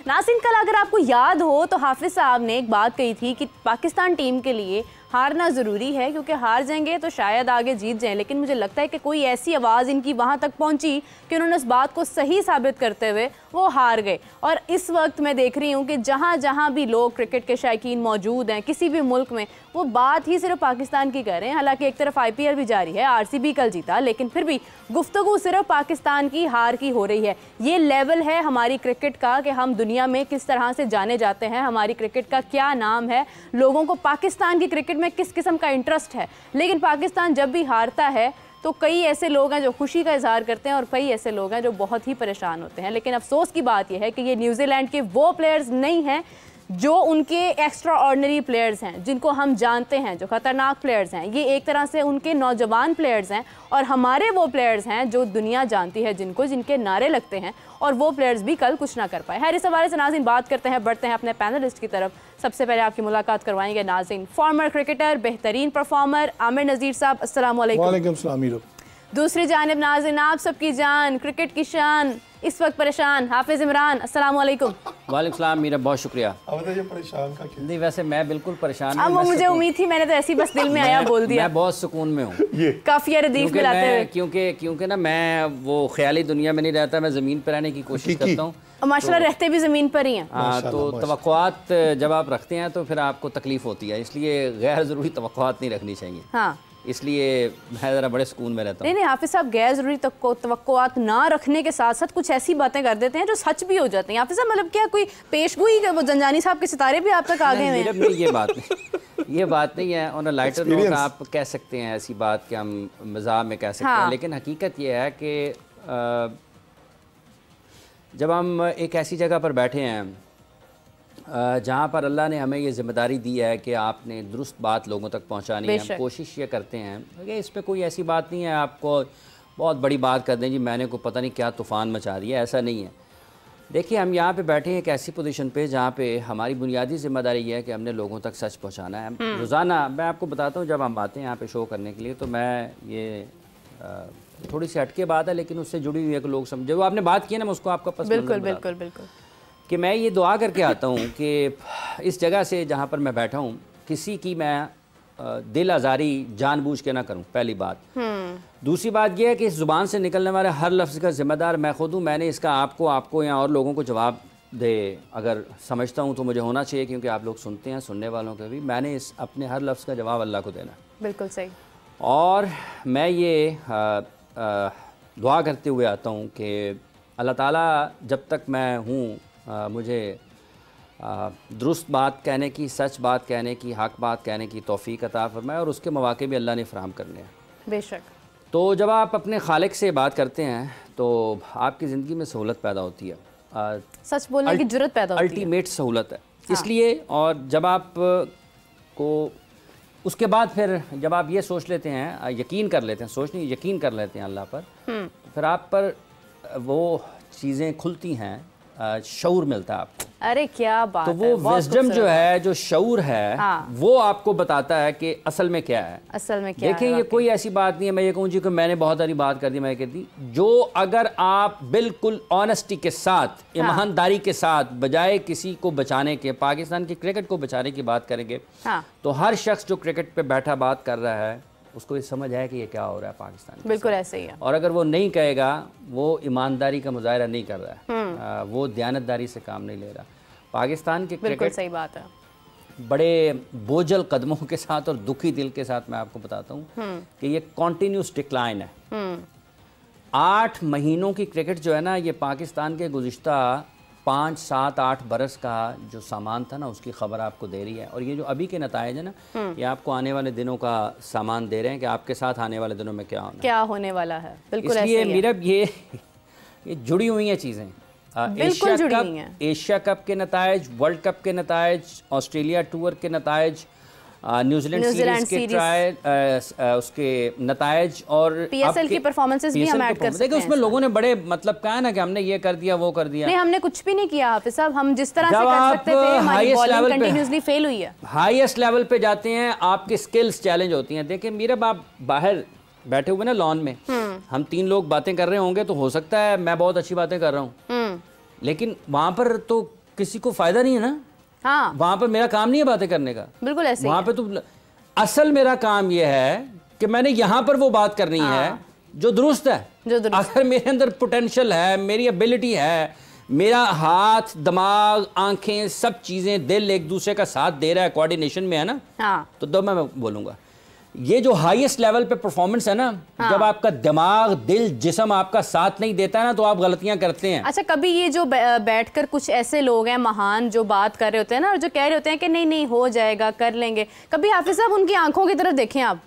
नाज़रीन, कल अगर आपको याद हो तो हाफिज़ साहब ने एक बात कही थी कि पाकिस्तान टीम के लिए हारना ज़रूरी है, क्योंकि हार जाएंगे तो शायद आगे जीत जाएं। लेकिन मुझे लगता है कि कोई ऐसी आवाज़ इनकी वहाँ तक पहुँची कि उन्होंने उस बात को सही साबित करते हुए वो हार गए। और इस वक्त मैं देख रही हूँ कि जहाँ जहाँ भी लोग क्रिकेट के शायकीन मौजूद हैं किसी भी मुल्क में, वो बात ही सिर्फ पाकिस्तान की कर रहे हैं। हालांकि एक तरफ IPL भी जारी है, RCB कल जीता, लेकिन फिर भी गुफ्तगू सिर्फ पाकिस्तान की हार की हो रही है। ये लेवल है हमारी क्रिकेट का कि हम दुनिया में किस तरह से जाने जाते हैं, हमारी क्रिकेट का क्या नाम है, लोगों को पाकिस्तान की क्रिकेट में किस किस्म का इंटरेस्ट है। लेकिन पाकिस्तान जब भी हारता है तो कई ऐसे लोग हैं जो खुशी का इजहार करते हैं और कई ऐसे लोग हैं जो बहुत ही परेशान होते हैं। लेकिन अफसोस की बात यह है कि ये न्यूजीलैंड के वो प्लेयर्स नहीं हैं जो उनके एक्स्ट्रा ऑर्डिनरी प्लेयर्स हैं, जिनको हम जानते हैं, जो ख़तरनाक प्लेयर्स हैं। ये एक तरह से उनके नौजवान प्लेयर्स हैं और हमारे वो प्लेयर्स हैं जो दुनिया जानती है, जिनके नारे लगते हैं, और वो प्लेयर्स भी कल कुछ ना कर पाए। है इस हवाले से नाज़रीन बात करते हैं, बढ़ते हैं अपने पैनलिस्ट की तरफ। सबसे पहले आपकी मुलाकात करवाएंगे नाज़रीन फॉर्मर क्रिकेटर, बेहतरीन परफॉर्मर आमिर नज़ीर साहब, अस्सलाम वालेकुम। दूसरी जानिब नाज़रीन आप सबकी जान, क्रिकेट की शान, इस वक्त परेशान हाफिज़ इमरान, अस्सलाम वालेकुम। वालेकुम सलाम मीरा, बहुत शुक्रिया। अब ये परेशान का क्या? नहीं, वैसे मैं बिल्कुल परेशान अब वो मुझे उम्मीद थी, मैंने तो ऐसी बस दिल में आया बोल दिया। मैं बहुत सुकून में हूँ काफिया रदीफ मिलाते हुए, क्योंकि ना मैं वो ख्याली दुनिया में नहीं रहता, मैं ज़मीन पर रहने की कोशिश करता हूँ। माशाल्लाह रहते भी ज़मीन पर ही हैं। हाँ, तो तवक्कुआत जब आप रखते हैं तो फिर आपको तकलीफ होती है, इसलिए गैर ज़रूरी तवक्कुआत नहीं रखनी चाहिए। हाँ, इसलिए मैं ज़रा बड़े सुकून में रहता हूँ। नहीं हाफिज़ साहब, गैर ज़रूरी तवक्कुआत ना रखने के साथ साथ कुछ ऐसी बातें कर देते हैं जो सच भी हो जाती हैं। हाफिज़ साहब, मतलब क्या कोई पेशगोई, वो जंजानी साहब के सितारे भी आप तक आ गए हैं? नहीं, ये बात नहीं है। ऑन अ लाइटर नोट आप कह सकते हैं ऐसी बात कि हम मज़ाक में कह सकते हैं, लेकिन हकीकत ये है कि जब हम एक ऐसी जगह पर बैठे हैं जहाँ पर अल्लाह ने हमें ये ज़िम्मेदारी दी है कि आपने दुरुस्त बात लोगों तक पहुँचानी है, हम कोशिश ये करते हैं कि इसमें कोई ऐसी बात नहीं है आपको बहुत बड़ी बात कर दें जी मैंने को पता नहीं क्या तूफ़ान मचा दिया, ऐसा नहीं है। देखिए, हम यहाँ पे बैठे हैं एक ऐसी पोजीशन पे जहाँ पे हमारी बुनियादी ज़िम्मेदारी ये है कि हमने लोगों तक सच पहुँचाना है। रोज़ाना मैं आपको बताता हूँ, जब हम आते हैं यहाँ पे शो करने के लिए, तो मैं ये थोड़ी सी हटके बात है लेकिन उससे जुड़ी हुई है कि लोग समझे। वो आपने बात की है ना, मैं उसको आपका पसंद बिल्कुल कि मैं ये दुआ करके आता हूँ कि इस जगह से जहाँ पर मैं बैठा हूँ किसी की मैं दिल आज़ारी जानबूझ के ना करूँ, पहली बात। दूसरी बात यह है कि इस ज़ुबान से निकलने वाले हर लफ्ज़ का ज़िम्मेदार मैं खुद हूँ। मैंने इसका आपको या और लोगों को जवाब दे अगर समझता हूँ तो मुझे होना चाहिए, क्योंकि आप लोग सुनते हैं, सुनने वालों के भी। मैंने इस अपने हर लफ्ज़ का जवाब अल्लाह को देना। बिल्कुल सही। और मैं ये दुआ करते हुए आता हूँ कि अल्लाह ताला जब तक मैं हूँ मुझे दुरुस्त बात कहने की, सच बात कहने की, हक बात कहने की तौफीक अता फरमाए, और उसके मौके भी अल्लाह ने फराहम करने हैं। बेशक। तो जब आप अपने खालिक से बात करते हैं तो आपकी ज़िंदगी में सहूलत पैदा होती है, सच बोलने की जुर्रत पैदा होती है, अल्टीमेट सहूलत है। इसलिए, और जब आप को उसके बाद फिर जब आप ये सोच लेते हैं, यकीन कर लेते हैं, सोच नहीं यकीन कर लेते हैं अल्लाह पर, तो फिर आप पर वो चीज़ें खुलती हैं, शऊर मिलता है आपको। अरे क्या बात तो वो विज़डम जो है, जो शऊर है, वो आपको बताता है कि असल में क्या है। देखें, ये कोई ऐसी बात नहीं है मैं ये कहूँ जी कि मैंने बहुत सारी बात कर दी, मैं कहती जो अगर आप बिल्कुल ऑनेस्टी के साथ, ईमानदारी के साथ, बजाय किसी को बचाने के, पाकिस्तान की क्रिकेट को बचाने की बात करेंगे, तो हर शख्स जो क्रिकेट पे बैठा बात कर रहा है उसको ये समझ है कि ये क्या हो रहा है पाकिस्तान में। बिल्कुल ऐसे ही है। और अगर वो नहीं कहेगा, वो ईमानदारी का मुजाहरा नहीं कर रहा है, वो दयानतदारी से काम नहीं ले रहा। पाकिस्तान के क्रिकेट, सही बात है, बड़े बोझल कदमों के साथ और दुखी दिल के साथ मैं आपको बताता हूँ कि ये कॉन्टीन्यूस डिक्लाइन है। 8 महीनों की क्रिकेट जो है ना, ये पाकिस्तान के गुज़िश्ता 5, 7, 8 बरस का जो सामान था ना, उसकी खबर आपको दे रही है। और ये जो अभी के नताइज है ना, ये आपको आने वाले दिनों का सामान दे रहे हैं कि आपके साथ आने वाले दिनों में क्या होने वाला है। बिल्कुल इसलिए मेरा ये जुड़ी हुई हैं चीज़ें। एशिया कप के नताइज, वर्ल्ड कप के नताइज, ऑस्ट्रेलिया टूर के नताइज, न्यूजीलैंड सीरीज के ट्रायल, उसके नताइज, और PSL की परफॉर्मेंसेस भी हम ऐड कर सकते हैं। देखिए, उसमें लोगों ने बड़े मतलब कहा ना कि हमने ये कर दिया, वो कर दिया। नहीं, हमने कुछ भी नहीं किया हाफिज़ साहब, हम जिस तरह से कर सकते थे, हमारी बॉलिंग कंटिन्यूअसली फेल हुई है। हाईएस्ट लेवल पे जाते हैं, आपकी स्किल्स चैलेंज होती हैं। देखिए मीरा, आप बाहर बैठे हुए ना लॉन में, हम 3 लोग बातें कर रहे होंगे तो हो सकता है मैं बहुत अच्छी बातें कर रहा हूँ, लेकिन वहाँ पर तो किसी को फायदा नहीं है ना। हाँ, वहां पर मेरा काम नहीं है बातें करने का, बिल्कुल ऐसे वहां पे तो असल मेरा काम यह है कि मैंने यहां पर वो बात करनी है जो दुरुस्त है, अगर मेरे अंदर पोटेंशियल है, मेरी एबिलिटी है, मेरा हाथ, दिमाग, आंखें, सब चीजें, दिल एक दूसरे का साथ दे रहा है, कोऑर्डिनेशन में है ना, तो मैं बोलूंगा। ये जो हाईएस्ट लेवल पे परफॉर्मेंस है ना, जब आपका दिमाग, दिल, जिस्म आपका साथ नहीं देता है ना, तो आप गलतियां करते हैं। अच्छा, कभी ये जो बैठकर कुछ ऐसे लोग हैं महान जो बात कर रहे होते हैं ना, और जो कह रहे होते हैं कि नहीं नहीं हो जाएगा, कर लेंगे, कभी हाफिज साहब उनकी आंखों की तरफ देखें आप,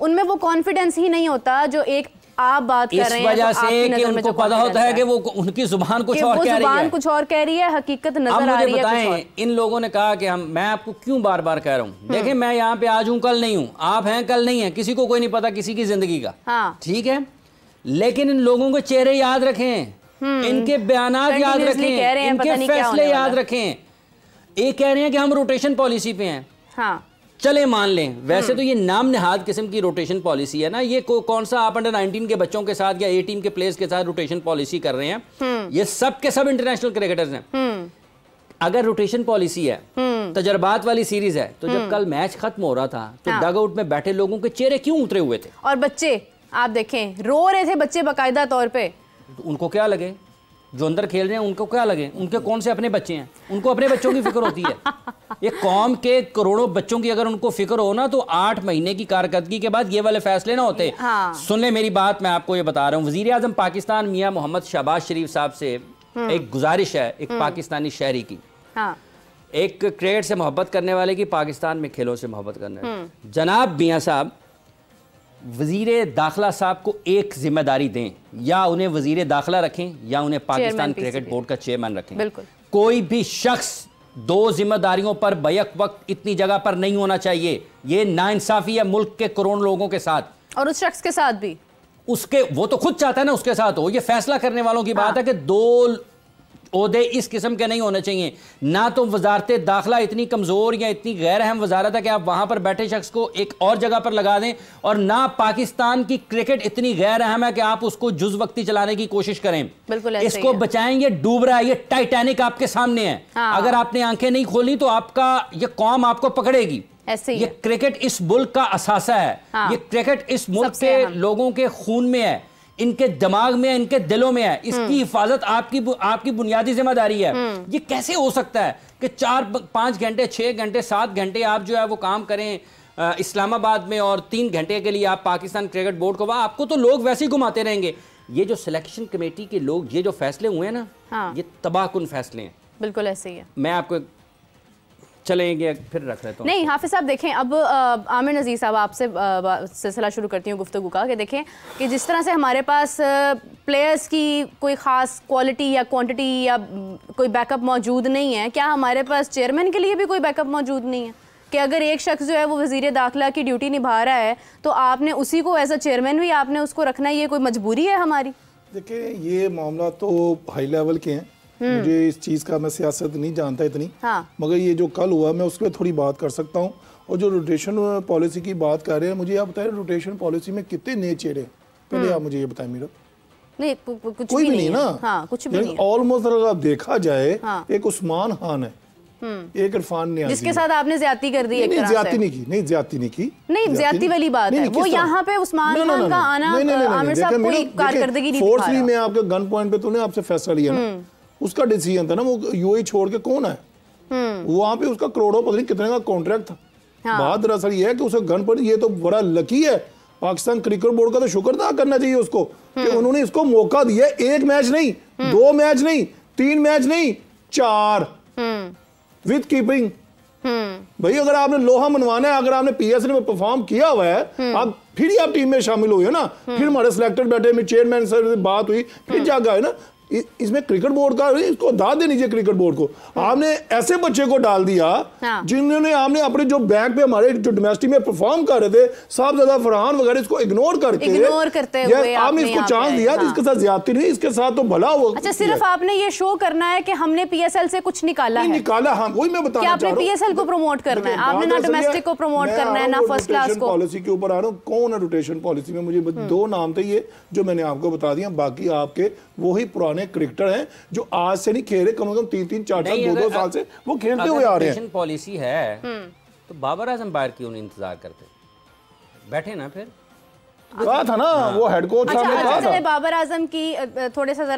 उनमें वो कॉन्फिडेंस ही नहीं होता जो एक आप बात कर रहे हैं। इस वजह से कि उनको पता होता है कि वो उनकी जुबान कुछ और कह रही है, कुछ और कह रही है, हकीकत नजर आ रही है। बताएं, इन लोगों ने कहा कि मैं आपको क्यों बार बार कह रहा हूँ, देखें मैं यहाँ पे आज हूँ, कल नहीं हूँ, आप हैं कल नहीं है, किसी को कोई नहीं पता किसी की जिंदगी का, ठीक है, लेकिन इन लोगों के चेहरे याद रखें, इनके बयानात याद रखें, इनके फैसले याद रखें। एक कह रहे हैं कि हम रोटेशन पॉलिसी पे हैं, चले मान लें, वैसे तो ये नाम निहाद किस्म की रोटेशन पॉलिसी है ना, ये कौन सा आप अंडर 19 के बच्चों के साथ या ए टीम के प्लेयर्स के साथ रोटेशन पॉलिसी कर रहे हैं, ये सब के सब इंटरनेशनल क्रिकेटर्स हैं। अगर रोटेशन पॉलिसी है, तजर्बात वाली सीरीज है, तो जब कल मैच खत्म हो रहा था तो डग आउट में बैठे लोगों के चेहरे क्यों उतरे हुए थे, और बच्चे आप देखें रो रहे थे, बच्चे बाकायदा तौर पे, तो उनको क्या लगे, जो अंदर खेल रहे हैं उनको क्या लगे, उनके कौन से अपने बच्चे हैं, उनको अपने बच्चों की फिक्र होती है। ये कौम के करोड़ों बच्चों की अगर उनको फिक्र हो ना, तो 8 महीने की कारकर्दगी के बाद ये वाले फैसले ना होते। सुन ले मेरी बात, मैं आपको ये बता रहा हूँ, वजीर आजम पाकिस्तान मियां मोहम्मद शहबाज शरीफ साहब से एक गुजारिश है, एक पाकिस्तानी शहरी की, एक क्रिकेट से मोहब्बत करने वाले की, पाकिस्तान में खेलों से मोहब्बत करने, जनाब मियां साहब वजीर दाखिला साहब को एक जिम्मेदारी दें, या उन्हें वजीर दाखिला रखें या उन्हें पाकिस्तान क्रिकेट बोर्ड का चेयरमैन रखें। बिल्कुल। कोई भी शख्स 2 जिम्मेदारियों पर बैक वक्त इतनी जगह पर नहीं होना चाहिए, ये नाइंसाफी है मुल्क के करोड़ लोगों के साथ, और उस शख्स के साथ भी, उसके वो तो खुद चाहता है ना उसके साथ हो। ये फैसला करने वालों की बात है कि 2 ओहदे इस किस्म के नहीं होने चाहिए। ना तो वजारत दाखिला इतनी कमज़ोर या इतनी गैर अहम वजारत है कि आप वहाँ पर बैठे शख्स को एक और जगह पर लगा दें, और ना पाकिस्तान की क्रिकेट इतनी गैर अहम है कि आप उसको जुज वक्ती चलाने की कोशिश करें। बिल्कुल इसको बचाएंगे, डूब रहा है, ये टाइटैनिक आपके सामने है। अगर आपने आंखें नहीं खोली तो आपका ये कौम आपको पकड़ेगी। ये क्रिकेट इस मुल्क का असासा है, ये क्रिकेट इस मुल्क के लोगों के खून में है, इनके दिमाग में, इनके दिलों में है, इसकी हिफाजत आपकी बुनियादी जिम्मेदारी है। ये कैसे हो सकता है कि 4-5 घंटे, 6 घंटे, 7 घंटे आप जो है वो काम करें इस्लामाबाद में, और 3 घंटे के लिए आप पाकिस्तान क्रिकेट बोर्ड को, वहाँ आपको तो लोग वैसे ही घुमाते रहेंगे। ये जो सिलेक्शन कमेटी के लोग, ये जो फैसले हुए हैं ना, ये तबाहकुन फैसले हैं। बिल्कुल ऐसे ही है। मैं आपको चलेंगे फिर रख लेता हूँ। नहीं हाफिज साहब देखें, अब आमिर नज़ीर साहब आपसे सिलसिला शुरू करती हूँ गुफ्तगू का, कि देखें कि जिस तरह से हमारे पास प्लेयर्स की कोई ख़ास क्वालिटी या क्वांटिटी या कोई बैकअप मौजूद नहीं है, क्या हमारे पास चेयरमैन के लिए भी कोई बैकअप मौजूद नहीं है कि अगर एक शख्स जो है वो वज़ीर दाखिला की ड्यूटी निभा रहा है तो आपने उसी को एज अ चेयरमैन भी आपने उसको रखना, ये कोई मजबूरी है हमारी? देखिए ये मामला तो हाई लेवल के हैं, मुझे इस चीज़ का, मैं सियासत नहीं जानता इतनी, मगर ये जो कल हुआ मैं उस पर थोड़ी बात कर सकता हूँ। और जो रोटेशन पॉलिसी की बात कर रहे हैं, मुझे आप बताएं रोटेशन पॉलिसी में कितने नए चेहरे, पहले आप मुझे ये बताएं। मेरा नहीं कुछ कोई भी नहीं ना, कुछ भी नहीं। ऑलमोस्ट अगर आप देखा जाए, एक उस्मान खान है, एक इरफान नियाज़ी, जिसके साथ आपने ज्यादती कर दी। नहीं ज्यादती नहीं की, नहीं ज्यादती नहीं की, नहीं ज्यादती वाली बात है वो यहाँ पे उस्मान खान का आना, आमिर साहब कोई कारकर्दगी नहीं दिखा रहा। फोर्सली मैं आपके गन पॉइंट पे तूने आपसे फैसला लिया ना, उसका डिसीजन था ना, वो यूएई छोड़ के कौन है, वहां पे उसका करोड़ों पता नहीं कितने का कॉन्ट्रैक्ट था। बात दरअसल ये है कि उसे गन पर, ये तो बड़ा लकी है, पाकिस्तान क्रिकेट बोर्ड का तो शुक्र अदा करना चाहिए उसको कि उन्होंने इसको मौका दिया। 1 मैच नहीं, 2 मैच नहीं, 3 मैच नहीं, 4 विद कीपिंग। भाई अगर आपने लोहा मनवाना है, अगर आपने पीएसएल में परफॉर्म किया हुआ है, आप फिर ही आप टीम में शामिल हुए ना, फिर हमारे सिलेक्टर बैठे, में चेयरमैन से बात हुई, फिर जागा है ना। इसमें क्रिकेट बोर्ड का, इसको दाद देनी चाहिए क्रिकेट बोर्ड को। आपने ऐसे बच्चे को डाल दिया जिन्होंने, आपने अपने जो बैक पे हमारे जो डोमेस्टिक में परफॉर्म कर रहे थे, साहबजादा फरहान वगैरह, इसको इग्नोर करते हुए आपने इसको चांस दिया, इसके साथ ज्यादती नहीं, इसके साथ तो भला हुआ। अच्छा सिर्फ आपने ये शो करना है कि हमने पीएसएल से कुछ निकाला है, निकाला, हाँ वही मैं बताना चाह रहा हूं। पीएसएल को प्रमोट करना है आपने, ना डोमेस्टिक को प्रमोट करना है, ना फर्स्ट क्लास को। पॉलिसी के ऊपर आ रहा हूं, कौन है रोटेशन पॉलिसी में, मुझे 2 नाम थे ये जो मैंने आपको बता दिया, बाकी आपके वही पुराने पुराने क्रिकेटर हैं जो आज से नहीं खेल रहे, कम से कम 3-3, 4-4, 2-2 साल से वो खेलते हुए आ रहे हैं। पॉलिसी है तो बाबर आजम बाहर क्यों नहीं इंतजार करते, बैठे ना फिर। कहा था ना वो हेड कोच साहब ने कहा था। बाबर आजम की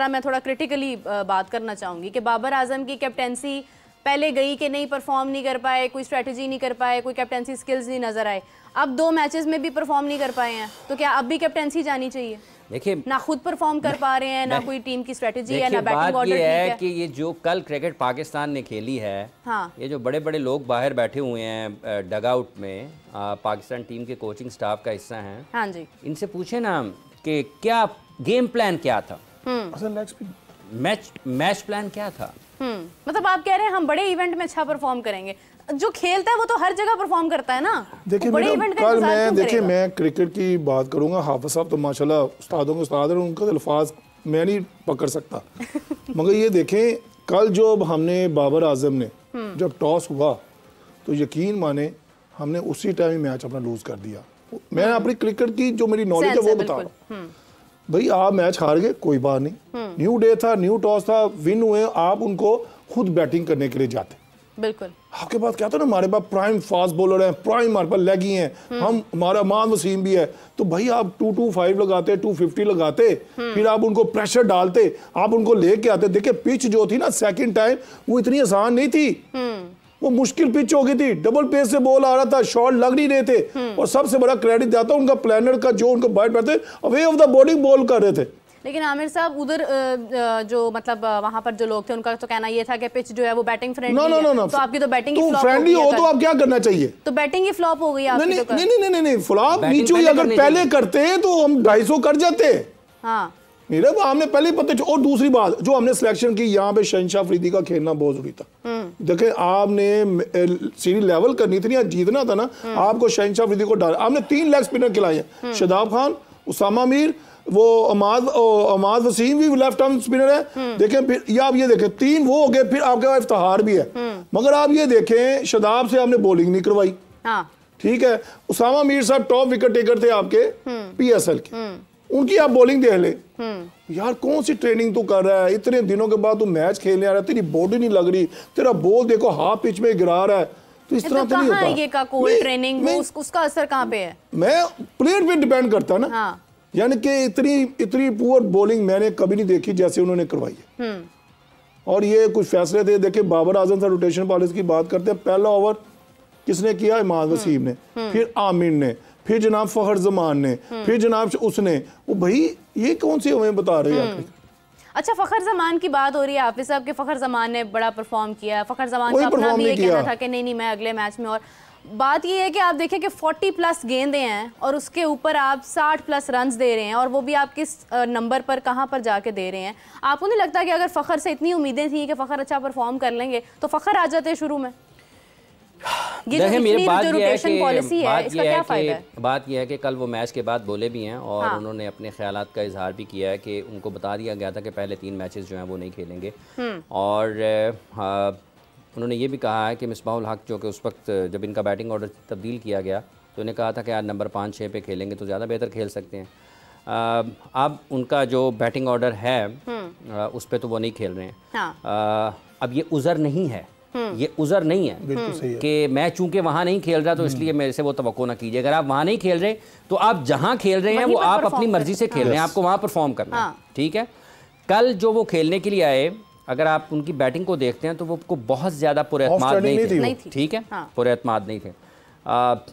मैं थोड़ा क्रिटिकली बात करना चाहूंगी कि बाबर आजम की कैप्टेंसी पहले गई कि नहीं, परफॉर्म नहीं कर पाए, कोई स्ट्रेटजी नहीं कर पाए, कोई कैप्टेंसी स्किल्स नहीं नजर आए, अब 2 मैचेस में भी परफॉर्म नहीं कर पाए हैं, तो क्या अब भी कैप्टेंसी जानी चाहिए? देखिए ना खुद परफॉर्म कर पा रहे हैं, ना कोई टीम की स्ट्रेटजी है, ना बैटिंग ऑर्डर ठीक है कि ये जो कल क्रिकेट पाकिस्तान ने खेली है, हाँ, ये जो बड़े बड़े लोग बाहर बैठे हुए हैं डग आउट में, पाकिस्तान टीम के कोचिंग स्टाफ का हिस्सा हैं, हाँ जी, इनसे पूछे ना कि क्या गेम प्लान क्या था, मैच प्लान क्या था। मतलब आप कह रहे हैं हम बड़े इवेंट में अच्छा परफॉर्म करेंगे, जो खेलता है वो तो हर जगह परफॉर्म करता है ना। देखिए कल मैं क्रिकेट की बात करूंगा, हाफिज साहब तो माशाल्लाह उस्तादों के उस्ताद हैं, उनका अल्फाज मैं नहीं पकड़ सकता मगर ये देखें कल जो हमने बाबर आजम ने जब टॉस हुआ तो यकीन माने हमने उसी टाइम मैच अपना लूज कर दिया। मैं अपनी क्रिकेट की जो मेरी नॉलेज है वो बता रहा हूँ। भाई आप मैच हार गए, कोई बात नहीं, न्यू डे था, न्यू टॉस था, विन हुए, आप उनको खुद बैटिंग करने के लिए जाते। बिल्कुल आपके पास क्या था ना, हमारे पास प्राइम फास्ट बॉलर हैं, प्राइम हमारे पास लेगी हैं, हम हमारा अमान वसीम भी है, तो भाई आप 225 लगाते, 250 लगाते, फिर आप उनको प्रेशर डालते, आप उनको लेके आते। देखिए पिच जो थी ना सेकंड टाइम वो इतनी आसान नहीं थी, वो मुश्किल पिच हो गई थी, डबल पेस से बॉल आ रहा था, शॉट लग नहीं रहे थे, और सबसे बड़ा क्रेडिट जाता उनका प्लानर का जो उनका बैट बैठते away of the body ball कर रहे थे। लेकिन आमिर साहब उधर जो मतलब वहां पर जो लोग थे उनका तो कहना ये था कि पिच जो है वो बैटिंग फ्रेंडली है, तो आपकी तो बैटिंग ही फ्लॉप फ्रेंडली हो तो आप क्या करना चाहिए, तो बैटिंग ही फ्लॉप हो गई आपकी। नहीं फ्लॉप नीचे हुई, अगर पहले करते तो हम 250 कर जाते। हाँ मेरे हमने पहले ही पता। और दूसरी बात जो हमने सिलेक्शन की, यहाँ पे शहनशाह अफरीदी का खेलना बहुत जरूरी था। देखें आपने सीरीज लेवल करनी थी या जीतना था ना, आपको शहनशाह अफरीदी को डाल, आपने 3 लेग स्पिनर खिलाए हैं, शादाब खान, उसामा मीर, वो अमाद वसीम भी लेफ्ट आर्म स्पिनर है। देखें फिर ये आप ये देखें 3 वो हो गए, फिर आपके पास इफ्तिखार भी है, मगर आप ये देखें शादाब से आपने बॉलिंग नहीं करवाई। ठीक है, उसामा मीर साहब टॉप विकेट टेकर थे आपके PSL के, उनकी आप बॉलिंग देख ले। यार कौन सी ट्रेनिंग तू कर रहा है, इतने दिनों के बाद तू मैच खेलने आ रहा है, तेरी बॉडी नहीं लग रही, तेरा बॉल देखो हाफ पिच में गिरा रहा है, तो इस तरह तो नहीं होता। ये का कोल्ड ट्रेनिंग उसका असर कहाँ पे है? मैं प्लेयर पे डिपेंड करता है ना, यानी कि इतनी पुअर बॉलिंग मैंने कभी नहीं देखी जैसे उन्होंने करवाई है। और ये कुछ फैसले थे। देखिए बाबर आजम से रोटेशन पॉलिसी की बात करते हैं, पहला ओवर किसने किया? इमाद वसीम ने, फिर आमिर ने, फिर जनाब फखर जमान ने, फिर जनाब उसने। वो भाई ये कौन सी हमें बता रहे हैं? अच्छा फखर जमान की बात हो रही है हाफिज साहब के, फखर जमान ने बड़ा परफॉर्म किया, फखर जमान का अपना भी ये कहना था कि नहीं मैं अगले मैच में। और बात ये है कि आप देखें कि 40+ गेंदें हैं और उसके ऊपर आप 60+ रन्स दे रहे हैं, और वो भी आप किस नंबर पर कहां पर जाके दे रहे हैं। आपको नहीं लगता कि अगर फ़खर से इतनी उम्मीदें थी कि फ़खर अच्छा परफॉर्म कर लेंगे तो फ़खर आ जाते शुरू में? ये जो रोटेशन पॉलिसी है इसका क्या फायदा है? बात यह है कि कल वो मैच के बाद बोले भी हैं और उन्होंने अपने ख्यालात का इजहार भी किया है कि उनको बता दिया गया था कि पहले 3 मैचेस जो हैं वो नहीं खेलेंगे। और उन्होंने ये भी कहा है कि मिसबाहुल हक जो कि उस वक्त जब इनका बैटिंग ऑर्डर तब्दील किया गया तो उन्हें कहा था कि आज नंबर 5-6 पे खेलेंगे तो ज़्यादा बेहतर खेल सकते हैं। अब उनका जो बैटिंग ऑर्डर है उस पर तो वो नहीं खेल रहे हैं। अब ये उज़र नहीं है, ये उज़र नहीं है कि मैं चूंकि वहाँ नहीं खेल रहा तो इसलिए मेरे से वो तवक्को ना कीजिए। अगर आप वहाँ नहीं खेल रहे तो आप जहाँ खेल रहे हैं वो आप अपनी मर्जी से खेल रहे हैं, आपको वहाँ परफॉर्म करना है। ठीक है, कल जो वो खेलने के लिए आए, अगर आप उनकी बैटिंग को देखते हैं तो वो बहुत ज़्यादा पुरएतमाद नहीं थे। ठीक है, पुरएतमाद नहीं थे,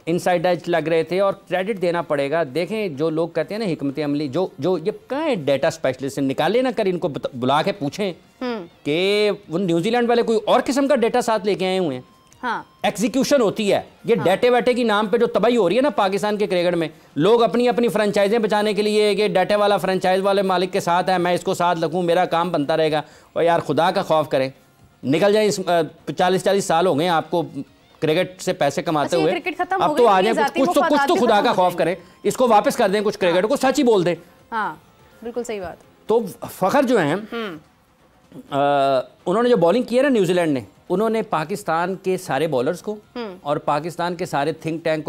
इनसाइड एज लग रहे थे। और क्रेडिट देना पड़ेगा। देखें जो लोग कहते हैं ना हिकमत अमली, जो ये कहाँ है डेटा स्पेशलिस्ट, निकाले ना कर इनको बुला के पूछें कि वो न्यूजीलैंड वाले कोई और किस्म का डेटा साथ लेके आए हुए हैं। एग्जीक्यूशन होती है ये डाटे वाटे की नाम पे जो तबाही हो रही है ना पाकिस्तान के क्रिकेट में। लोग अपनी अपनी फ्रेंचाइजें बचाने के लिए कि डाटे वाला फ्रेंचाइज वाले मालिक के साथ है, मैं इसको साथ रखूँ, मेरा काम बनता रहेगा। और यार खुदा का खौफ करें, निकल जाए। 40-40 साल हो गए आपको क्रिकेट से पैसे कमाते हुए, अब तो आ जाए कुछ तो खुदा का खौफ करें, इसको वापस कर दें, कुछ क्रिकेट को सच ही बोल दें। बिल्कुल सही बात। तो फखर जो है उन्होंने जो बॉलिंग की है ना न्यूजीलैंड ने, उन्होंने पाकिस्तान के सारे बॉलर्स को और पाकिस्तान के सारे थिंक टैंक